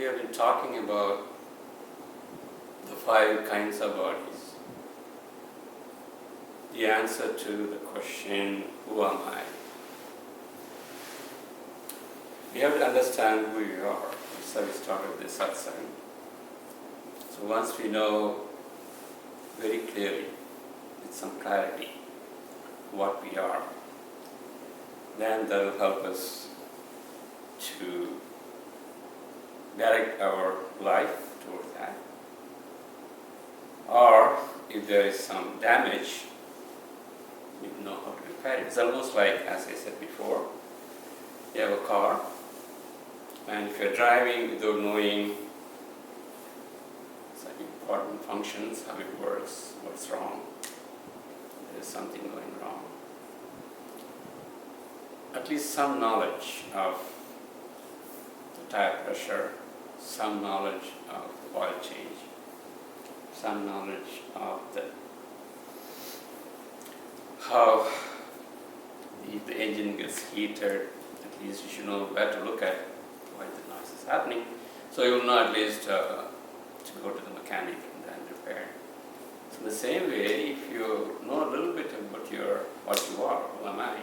We have been talking about the 5 kinds of bodies. The answer to the question, who am I? We have to understand who we are. That's how we started this satsang. So once we know very clearly, with some clarity, what we are, then that will help us to direct our life towards that. Or if there is some damage, we know how to repair it. It's almost like, as I said before, you have a car, and if you're driving without knowing some important functions, how it works, what's wrong, there is something going wrong. At least some knowledge of the tire pressure, some knowledge of the oil change, some knowledge of how the engine gets heated. At least you should know where to look at why the noise is happening. So you will know at least to go to the mechanic and then repair. So in the same way, if you know a little bit about what you are, who am I,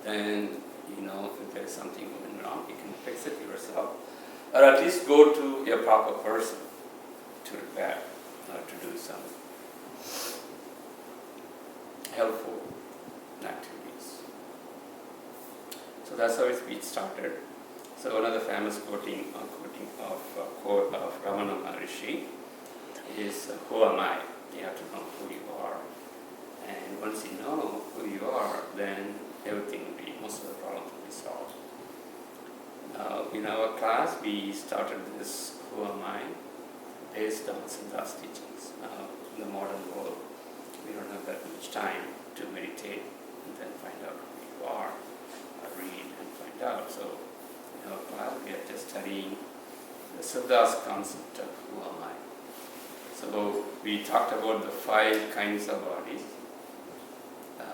then you know if there is something going wrong, you can fix it yourself. Or at least go to a proper person to repair or to do some helpful activities. So that's how it started. So one of the famous quoting of Ramana Maharishi is, who am I? You have to know who you are. And once you know who you are, then everything will be, most of the problems will be solved. In our class, we started this who am I based on Siddhas teachings. In the modern world, we don't have that much time to meditate and then find out who you are, read and find out. So in our class, we are just studying the Siddhas concept of who am I. So we talked about the 5 kinds of bodies.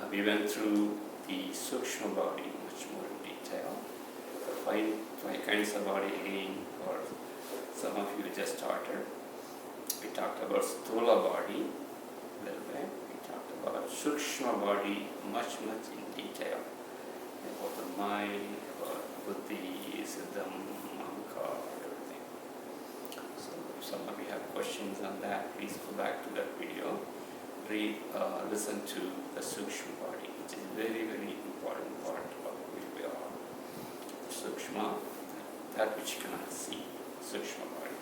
We went through the Sukshma body much more in detail. The 5 kinds of body again, for some of you just started. We talked about Sthula body a little bit. We talked about Sukshma body much in detail. About the mind, about Buddhi, Siddham, Ahankar, everything. So if some of you have questions on that, please go back to that video. Listen to the Sukshma body, which is very important part of who we are. Sukshma, that which you cannot see, Sukshma body.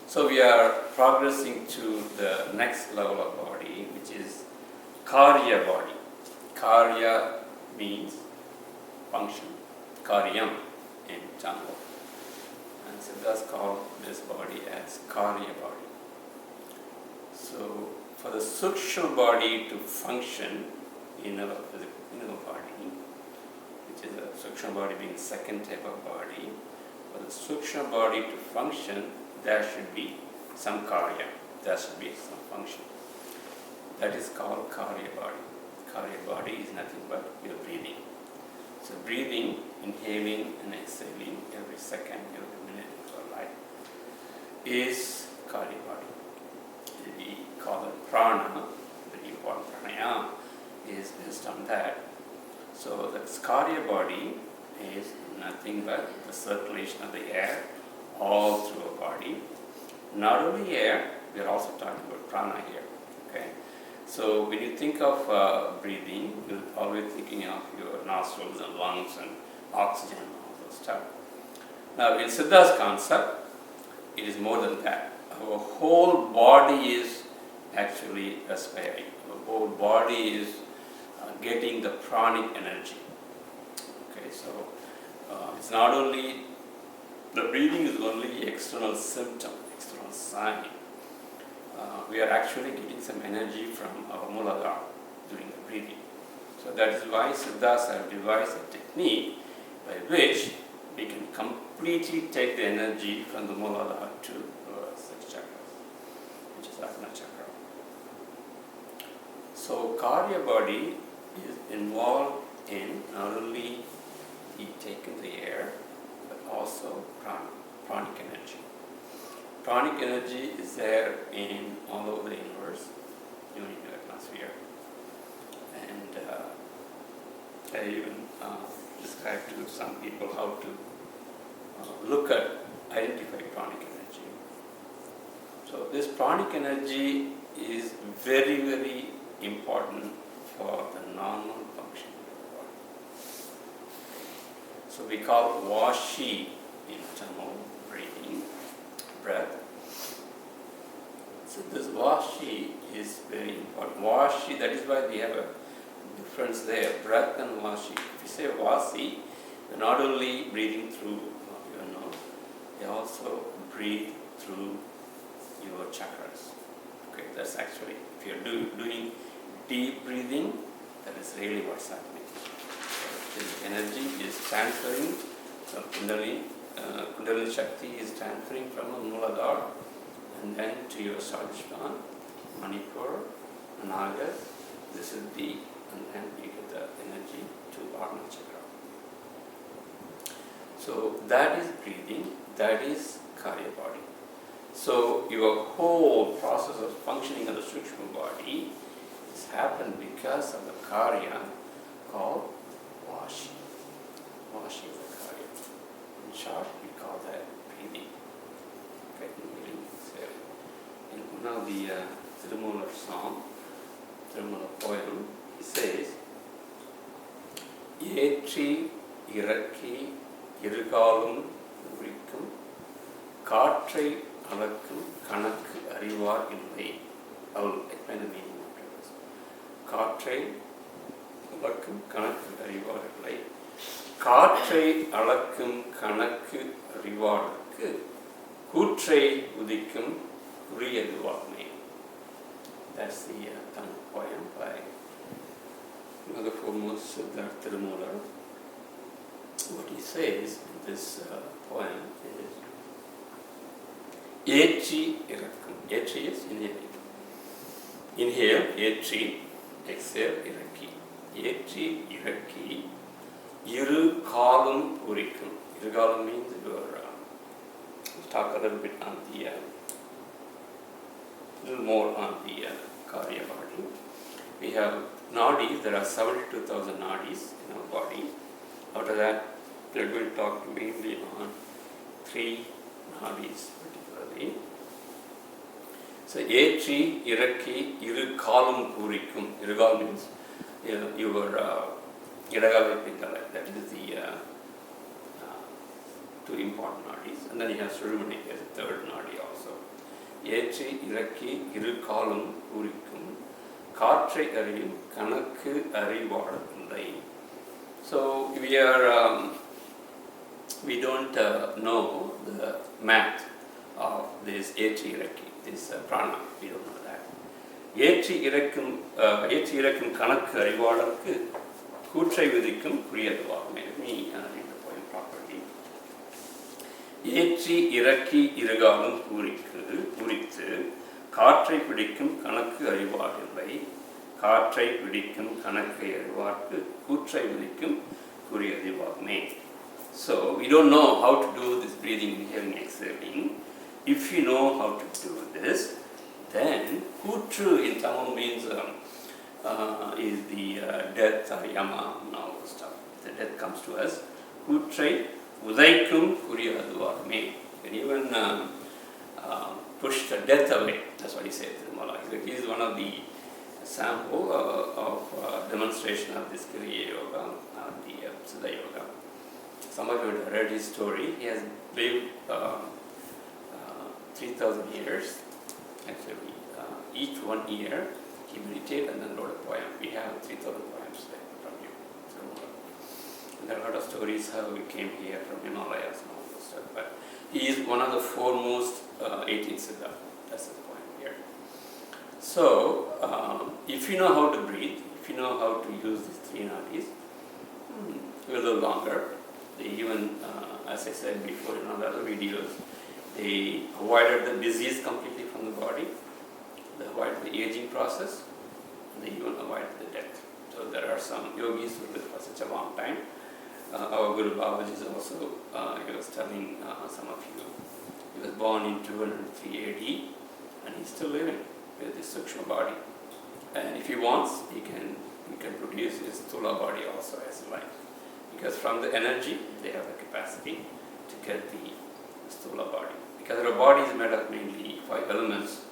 So we are progressing to the next level of body, which is Kaarya body. Kaarya means function, Karyam in Tamil. And Siddhas called this body as Kaarya body. So for the Sukshma body to function in our body, which is a Sukshma body being the second type of body, for the Sukshma body to function, there should be some Kaarya, there should be some function. That is called Kaarya body. Kaarya body is nothing but your breathing. So breathing, inhaling and exhaling every second, every minute of our life is Kaarya body. We call it praana, very important pranayama is based on that. So the Kaarya body is nothing but the circulation of the air all through our body. Not only air, we are also talking about prana here. Okay? So when you think of breathing, you're always thinking of your nostrils and lungs and oxygen and all those stuff. Now in Siddha's concept, it is more than that. Our whole body is actually aspiring. Our whole body is getting the pranic energy. Okay, so it's not only, the breathing is only external symptom, external sign. We are actually getting some energy from our Mooladhara during the breathing. So that is why Siddhas have devised a technique by which we can completely take the energy from the Mooladhara to 6 chakras, which is Ajna chakra. So Kaarya body is involved in not only the taking the air, but also prana, pranic energy. Pranic energy is there in all over the universe, even in the atmosphere. And I even describe to some people how to identify pranic energy. So this pranic energy is very, very important for the normal function of the body. So we call vaasi in Tamil breathing, breath. So this vaasi is very important. Vaasi, that is why we have a difference there, breath and vaasi. If you say vaasi, you're not only breathing through your nose, you also breathe through your chakras. Okay, that's actually, if you're doing deep breathing, that is really what's happening. This energy is transferring from Kundalini shakti is transferring from a Mooladhara and then to your Svadhisthana, Manipur, Naadis, this is the, and then you get the energy to Arna chakra. So that is breathing, that is Kaarya body. So your whole process of functioning of the Sukshma body has happened because of the Kaarya called vaasi. Vaasi is the Kaarya. In short, we call that breathing. Okay, in one of the Tirumala song, Tirumala poem, he says, Yetri Iraki Irugalum Urikum Kaatrai Alakkum Kanakku Arivar Illai. I will explain the meaning afterwards. Kaatrai Alakkum Kanakku Arivar Illai. Kaatrai Alakkum Kanakku Arivarukku Kootrai Udikkum Kuriyaduvame. That's the Tamil poem by one of the foremost Siddhas Tirumala. What he says in this poem is Etri Irakkum. Etri is inhaling. Inhale, Etri, exhale, Iraki. Etri Iraki, Iru Kalum Purikkum. Iru Kalum means we'll talk a little bit on the, little more on the Kaarya body. We have Naadis, there are 72,000 Naadis in our body. After that, we are going to talk mainly on 3 Naadis particularly. So, Etri, Iraki, Iru Kalum Purikkum. Irugal means your Iragala Pingala, that is the 2 important Naadis. And then you have Surumani as a 3rd Naadi also. Etri, Iraki, Iru Kalum Purikkum. Kaatrai Ariyum Kanakku Arivaadillai. So we don't know the math of this Etri Iraki, this prana. We don't know that. Etri Irakkum Kanakku Arivaadilukku Kootrai Udikkum Kuriyaduvame. Let me read the poem properly. Etri Iraki Irugalum Purithu Kaatrai Pidikkum Kanakku Arivaadillai. Kaatrai Pidikkum Kanakku Arivaadilukku Kootrai Udikkum Kuriyaduvame. So we don't know how to do this breathing, inhaling, exhaling. If you know how to do this, then Kutru in Tamil means is the death or yama and all that stuff. The death comes to us. Kutrai Udaikum Kuriyaduvame. You can even push the death away. That's what he said to Tirumala. He is one of the sample of demonstration of this Kriya Yoga, the Siddha Yoga. Some of you have read his story. He has lived 3,000 years. Actually, each 1 year he meditated and then wrote a poem. We have 3,000 poems there from him. And there are a lot of stories how we came here from Himalayas and all that stuff. But he is one of the foremost 18th Siddha. That's the point here. So, if you know how to breathe, if you know how to use these 3 nadis, you will live longer. They even, as I said before in the other videos, they avoided the disease completely from the body. They avoided the aging process. And they even avoided the death. So there are some yogis who live for such a long time. Our Guru Babaji is also, he was telling some of you, he was born in 203 AD and he's still living with this Sukshma body. And if he wants, he can produce his Stula body also as well. Because from the energy, they have the capacity to get the Stula body. Because our body is made of mainly 5 elements,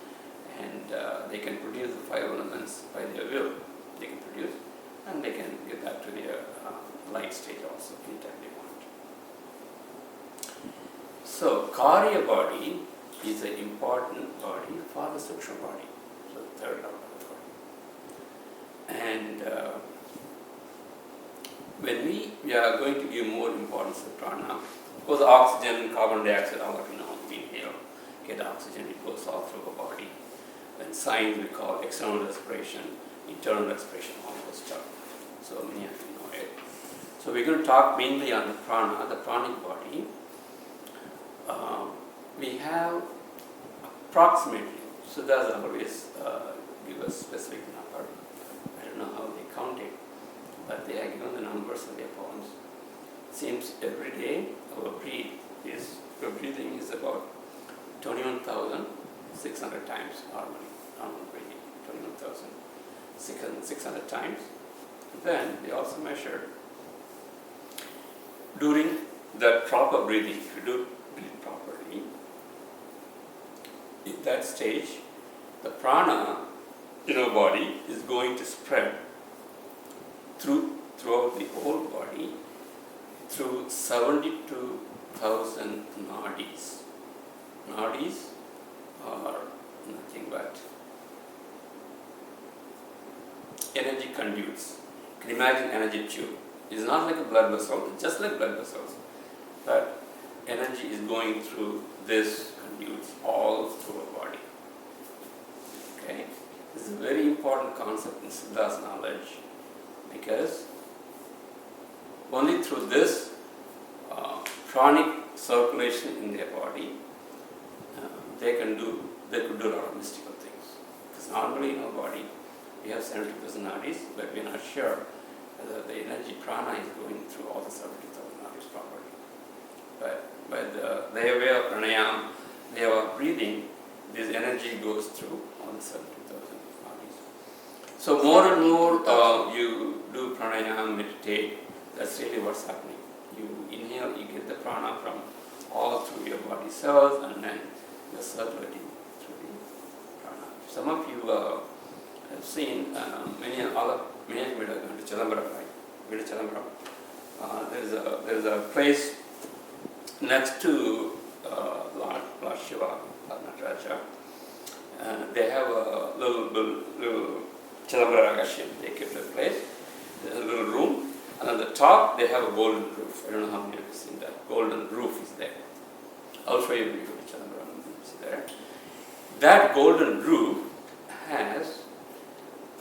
and they can produce the 5 elements by their will. They can produce, and they can get back to their light state also anytime they want. So, Kaarya body is an important body for the Sukshma body, so the third level of the body. And when we are going to give more importance to prana, of course, oxygen, carbon dioxide, all of you know, we inhale, get oxygen, it goes all through the body. And science we call external respiration, internal respiration, all those stuff. So many of you know it. So we're going to talk mainly on the prana, the pranic body. We have approximately, Siddhas always give us specific number. I don't know how they count it, but they are given the numbers in their poems. It seems every day our breathing is about 21,600 times normally. Normal breathing, 21,600 times. Then they also measured during the proper breathing, if you do breathe properly, in that stage, the prana in our body is going to spread throughout the whole body through 72,000 Naadis. Naadis are nothing but energy conduits. You can imagine energy tube. It's not like a blood vessel, it's just like blood vessels. But energy is going through this conduits all through our body. Okay? This is a very important concept in Siddhas knowledge, because only through this pranic circulation in their body, they could do a lot of mystical things. Because normally in our body, we have 70,000 nadis, but we are not sure whether the energy prana is going through all the 70,000 nadis properly. But by their way of pranayama, their way of breathing, this energy goes through all the 70,000 nadis. So more and more you do pranayama, meditate, that's really what's happening. You inhale, you get the prana from all through your body cells, and then you're circulating through the prana. Some of you have seen, many of you have gone to Chidambaram, right? Been to Chidambaram. There's a place next to Lord Shiva, Nataraja. They have a little Chidambaram ship. They kept a place, there's a little room. And on the top, they have a golden roof. I don't know how many of you have seen that. Golden roof is there. I'll show you when you go to Chidambaram. See there. That golden roof has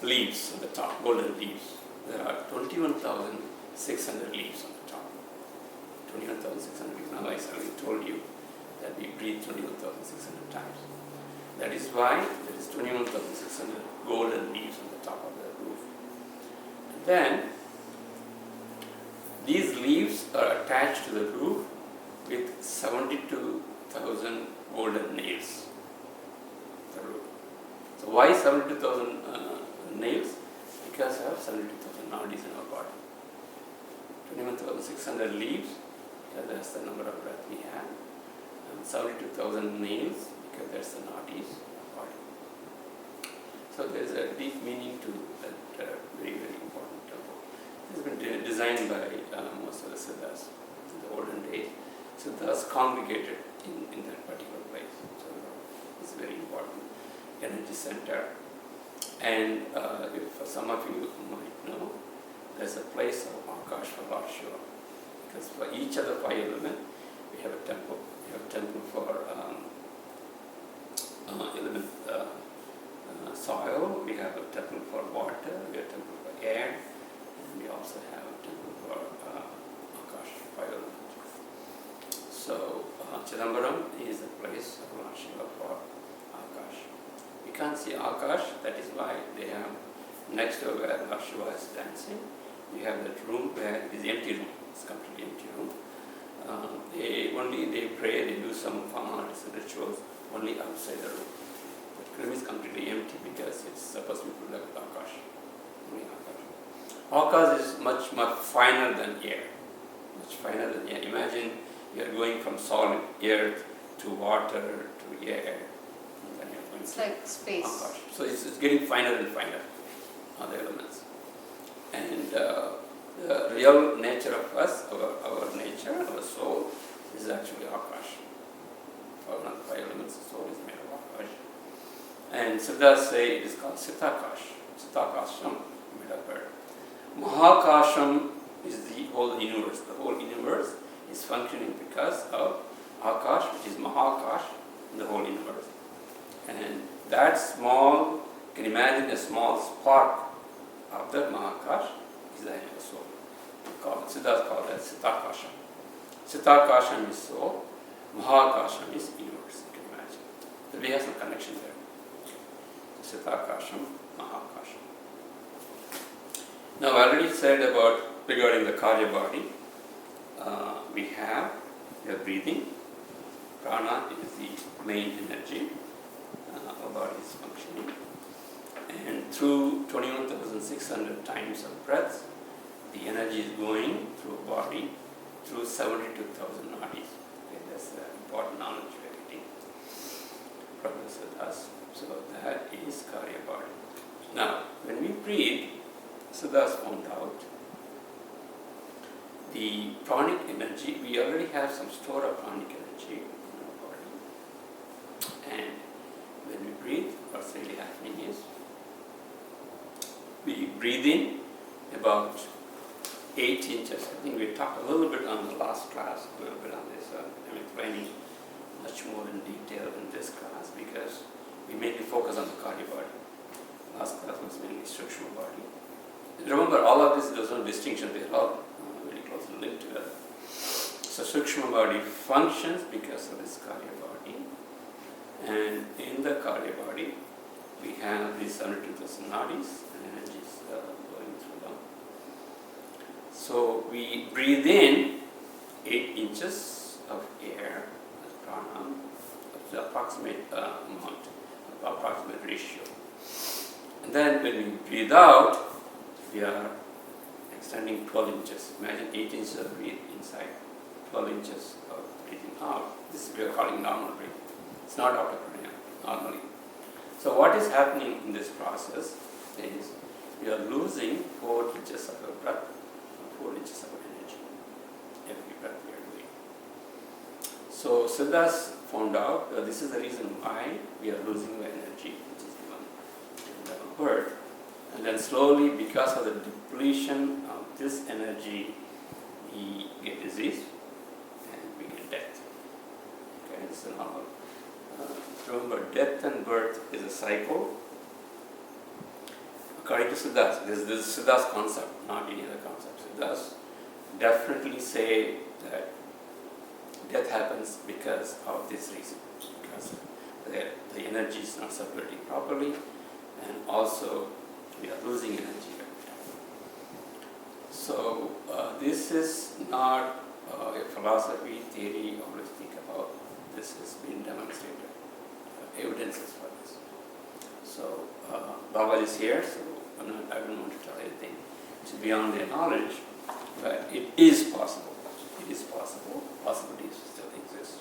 leaves on the top, golden leaves. There are 21,600 leaves on the top. 21,600 leaves. Now I already told you that we breathe 21,600 times. That is why there is 21,600 golden leaves on the top of the roof. And then these leaves are attached to the roof with 72,000 golden nails. The roof. So why 72,000 nails? Because I have 72,000 nadis in our body. 21,600 leaves, because that's the number of breath we have. And 72,000 nails, because that's the nadis in our body. So there is a deep meaning to that very, very important temple. It has been designed by most of the Siddhas in the olden days. Siddhas congregated in that particular place. So it's a very important energy center. And if some of you might know, there's a place of Akash for Lord Shiva. Because for each of the 5 elements, we have a temple. We have a temple for element soil, we have a temple for water, we have a temple for air, and we also have a temple for Akash, 5 elements. So Chidambaram is the place of Lord Shiva for Akash. We can't see Akash, that is why they have next to where Lord Shiva is dancing, we have that room where it is empty room. It's a completely empty room. They pray, they do some formalities and rituals only outside the room. The room is completely empty because it's supposed to be like Akash. Only Akash. Akash is much, much finer than air. Much finer than air. Imagine you're going from solid earth to water to air. And then you're going It's like space. Akash. So it's getting finer and finer, the elements. And the real nature of us, our nature, our soul, is actually Akash. One of the 5 elements, the soul is made of Akash. And Siddhas say it is called Siddhakash. Siddhakasham, made of earth. Mahakasham is the whole universe. The whole universe is functioning because of Akash, which is Mahakash, the whole universe. And that small, you can imagine a small spark of that Mahakash is the energy of soul. Siddhas called that Siddhakasham. Siddhakasham is soul, Mahakasham is universe, you can imagine. So we have some connection there. Siddhakasham, Mahakasham. Now I already said about regarding the Kaarya body. We have your breathing. Prana is the main energy. Our body is functioning. And through 21,600 times of breath, the energy is going through a body through 72,000 Naadis. Okay, that's the important knowledge we are getting from the Siddhas. So that is Kaarya body. Now, when we breathe, Siddhas found out the pranic energy, we already have some store of pranic energy in our body. And when we breathe, what's really happening is we breathe in about 8 inches. I think we talked a little bit on the last class, a little bit on this. I'm explaining much more in detail in this class because we mainly focus on the Kaarya body. Last class was mainly Sukshma body. Remember, all of this, there's no distinction, they're all very closely linked together. So Sukshma body functions because of this Kaarya body. And in the Kaarya body, we have these 72,000 Naadis and energies going through them. So we breathe in 8 inches of air, as prana, the approximate amount, approximate ratio. And then when we breathe out, we are extending 12 inches. Imagine 8 inches of breath inside, 12 inches of breathing out. This we are calling normal breathing. It's not out of praana, normally. So what is happening in this process is we are losing 4 inches of our breath, 4 inches of energy every breath we are doing. So Siddhas found out that this is the reason why we are losing the energy, which is given in the birth. And then slowly, because of the depletion of this energy, we get disease and we get death. Okay, it's a normal. Remember, death and birth is a cycle. According to Siddhas, this is Siddhas concept, not any other concept. Siddhas definitely say that death happens because of this reason, because the energy is not circulating properly, and also we are losing energy every time. So this is not a philosophy, theory, always think about. This has been demonstrated. Evidences for this. So Baba is here, so I don't want to tell anything. It's beyond their knowledge, but it is possible. It is possible. Possibilities still exist.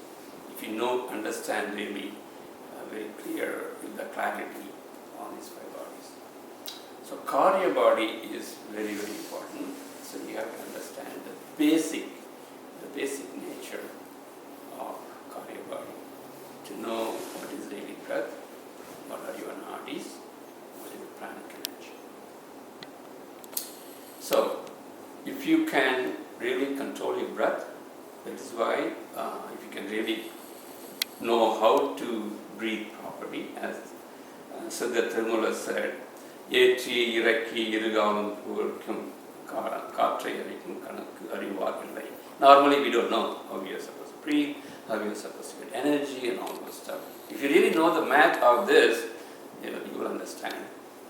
If you know, understand really very clear with the clarity on these 5 bodies. So Kaarya body is very, very important. So you have to understand the basic nature of Kaarya body. To know what is really breath, what are your Naadis, what is the pranic energy. So, if you can really control your breath, that is why if you can really know how to breathe properly, as Siddha Tirumala said, Yetri Iraki Irugalam Purkum Katre Arikum Kanakku Arivakalai. Normally we don't know how we are supposed to breathe, how we are supposed to get energy and all those stuff. If you really know the math of this, you will understand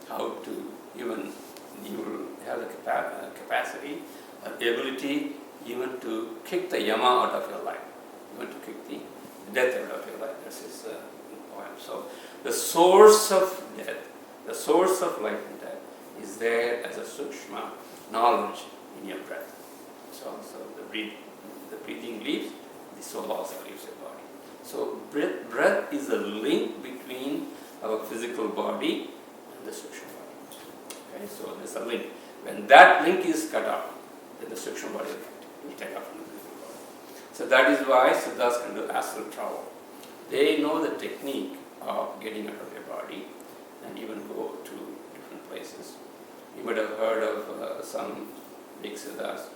how to you will have the capacity, ability, even to kick the yama out of your life, even to kick the death out of your life. This is poem. So the source of death, the source of life and death is there as a sukshma knowledge in your breath. So the breathing leaves, the soul also leaves your body. So breath is a link between our physical body and the sukshma body. Okay, so there's a link. When that link is cut off, then the sukshma body will take off from the physical body. So that is why Siddhas can do astral travel. They know the technique of getting out of their body and even go to different places. You might have heard of some big Siddhas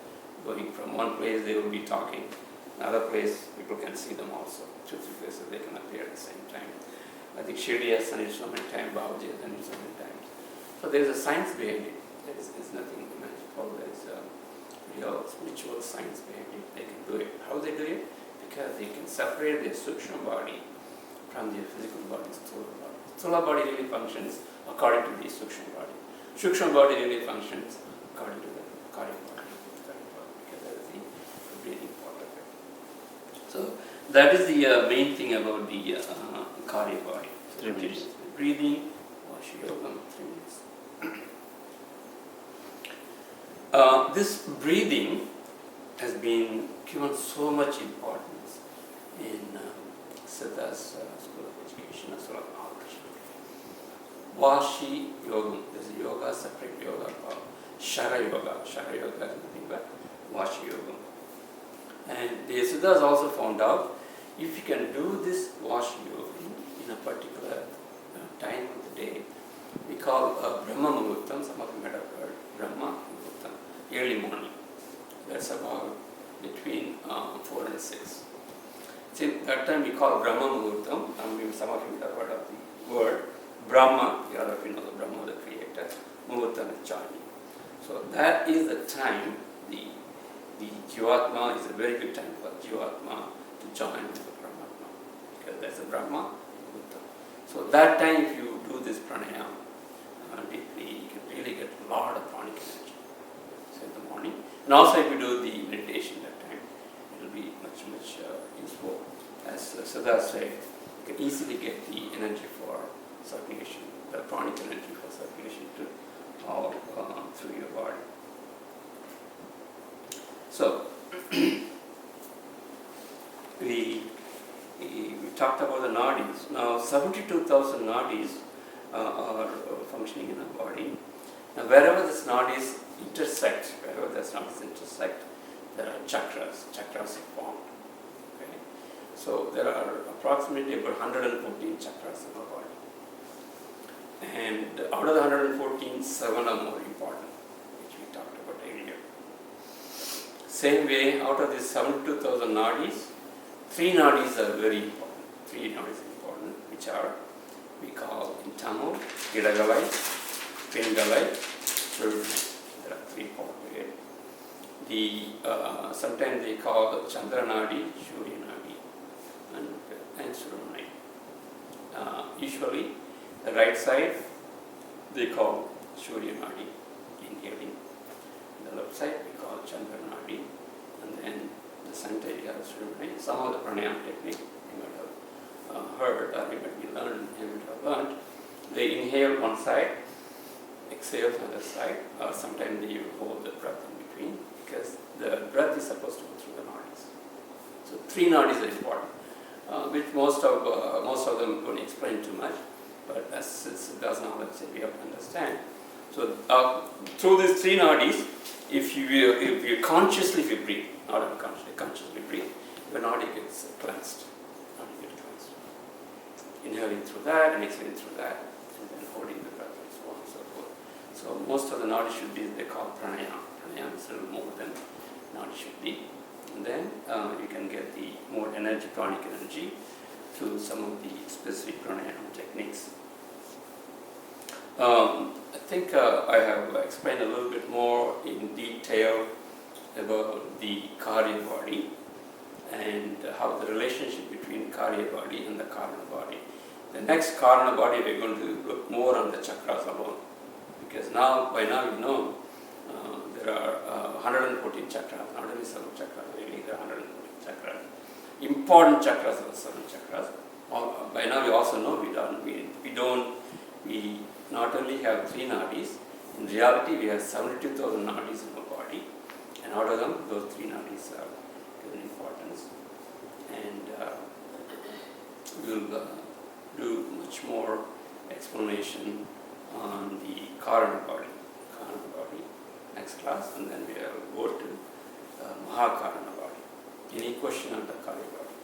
going from one place, they will be talking. Another place, people can see them also. 2-3 places, they can appear at the same time. I think Shirdi has done it so many times, Babaji has done it so many times. So there is a science behind it. There's nothing magical. There is a real spiritual science behind it. They can do it. How they do it? Because they can separate their sukshma body from their physical body, sthula body. Sthula body really functions according to the sukshma body. Sukshma body really functions according to the Kaarya body. Because that is the breathing part of it. So that is the main thing about the Kaarya body. 3 minutes. Breathing, Vashi Yogam, 3 minutes. This breathing has been given so much importance in Siddhas School of Education as well as knowledge. Vashi Yogam, there's a yoga, separate yoga called Shara Yoga. Shara Yoga is nothing but Vashi Yogam. And the Siddhas also found out if you can do this Vashi Yogam in a particular time of the day, we call Brahma Muhurtam, some of you might have heard, Brahma Muhurtam, early morning. That's about between 4 and 6. See, that time we call Brahma Muhurtam, and some of you might have heard of the word Brahma, you all of you know the Brahma, the creator, Muhurtam is joining. So that is the time, the Jivatma is a very good time for Jivatma to join with the Brahmatma, because there's a Brahma Muhurtam. So that time if you do this pranayama deeply, you can really get a lot of pranic energy. So in the morning. And also if you do the meditation that time, it will be much useful. As Siddhas said, you can easily get the energy for circulation, the pranic energy for circulation to all through your body. So we talked about the Naadis. Now 72,000 Naadis are functioning in our body. Now wherever this Naadis intersect, there are chakras. Chakras are formed. Okay? So there are approximately about 114 chakras in our body. And out of the 114, 7 are more important, which we talked about earlier. Same way, out of these 72,000 Naadis, 3 Naadis are very important. 3 Naadis are important, which are, we call in Tamil, Idagalai, Pengalai, Surunai. There are 3 called here. Sometimes they call the Chandra Nadi, Surya Nadi, and Surunai. Usually, the right side they call Surya Nadi, inhaling. The left side we call Chandra Nadi, and then the center you have Surunai. Some of the pranayama technique you might have heard or you might have learned. They inhale one side, exhale from the other side, or sometimes they hold the breath in between, because the breath is supposed to go through the Naadis. So 3 Naadis are important, which most of them don't explain too much, but as Siddhas knowledge we have to understand. So through these 3 Naadis, if you consciously breathe, not unconsciously, consciously breathe, your Nadi gets cleansed. Inhaling through that and exhaling through that, and then holding the breath and so on and so forth. So most of the Nadi Shuddhis they call pranayama. Pranayama is a little more than Nadi Shuddhi. And then you can get the more energy, pranic energy, through some of the specific pranayama techniques. I think I have explained a little bit more in detail about the Kaarya body and how the relationship between Kaarya body and the Karana body. The next Karana body we are going to look more on the chakras alone, because by now you know there are 114 114 chakras, not only 7 chakras, really there are 114 chakras. Important chakras are the 7 chakras. By now we also know we not only have 3 nadis, in reality we have 72,000 nadis in our body, and out of them those 3 nadis are given importance. And we'll do much more explanation on the Kaarya body next class, and then we will go to Mahakarana body. Any question on the Kaarya body?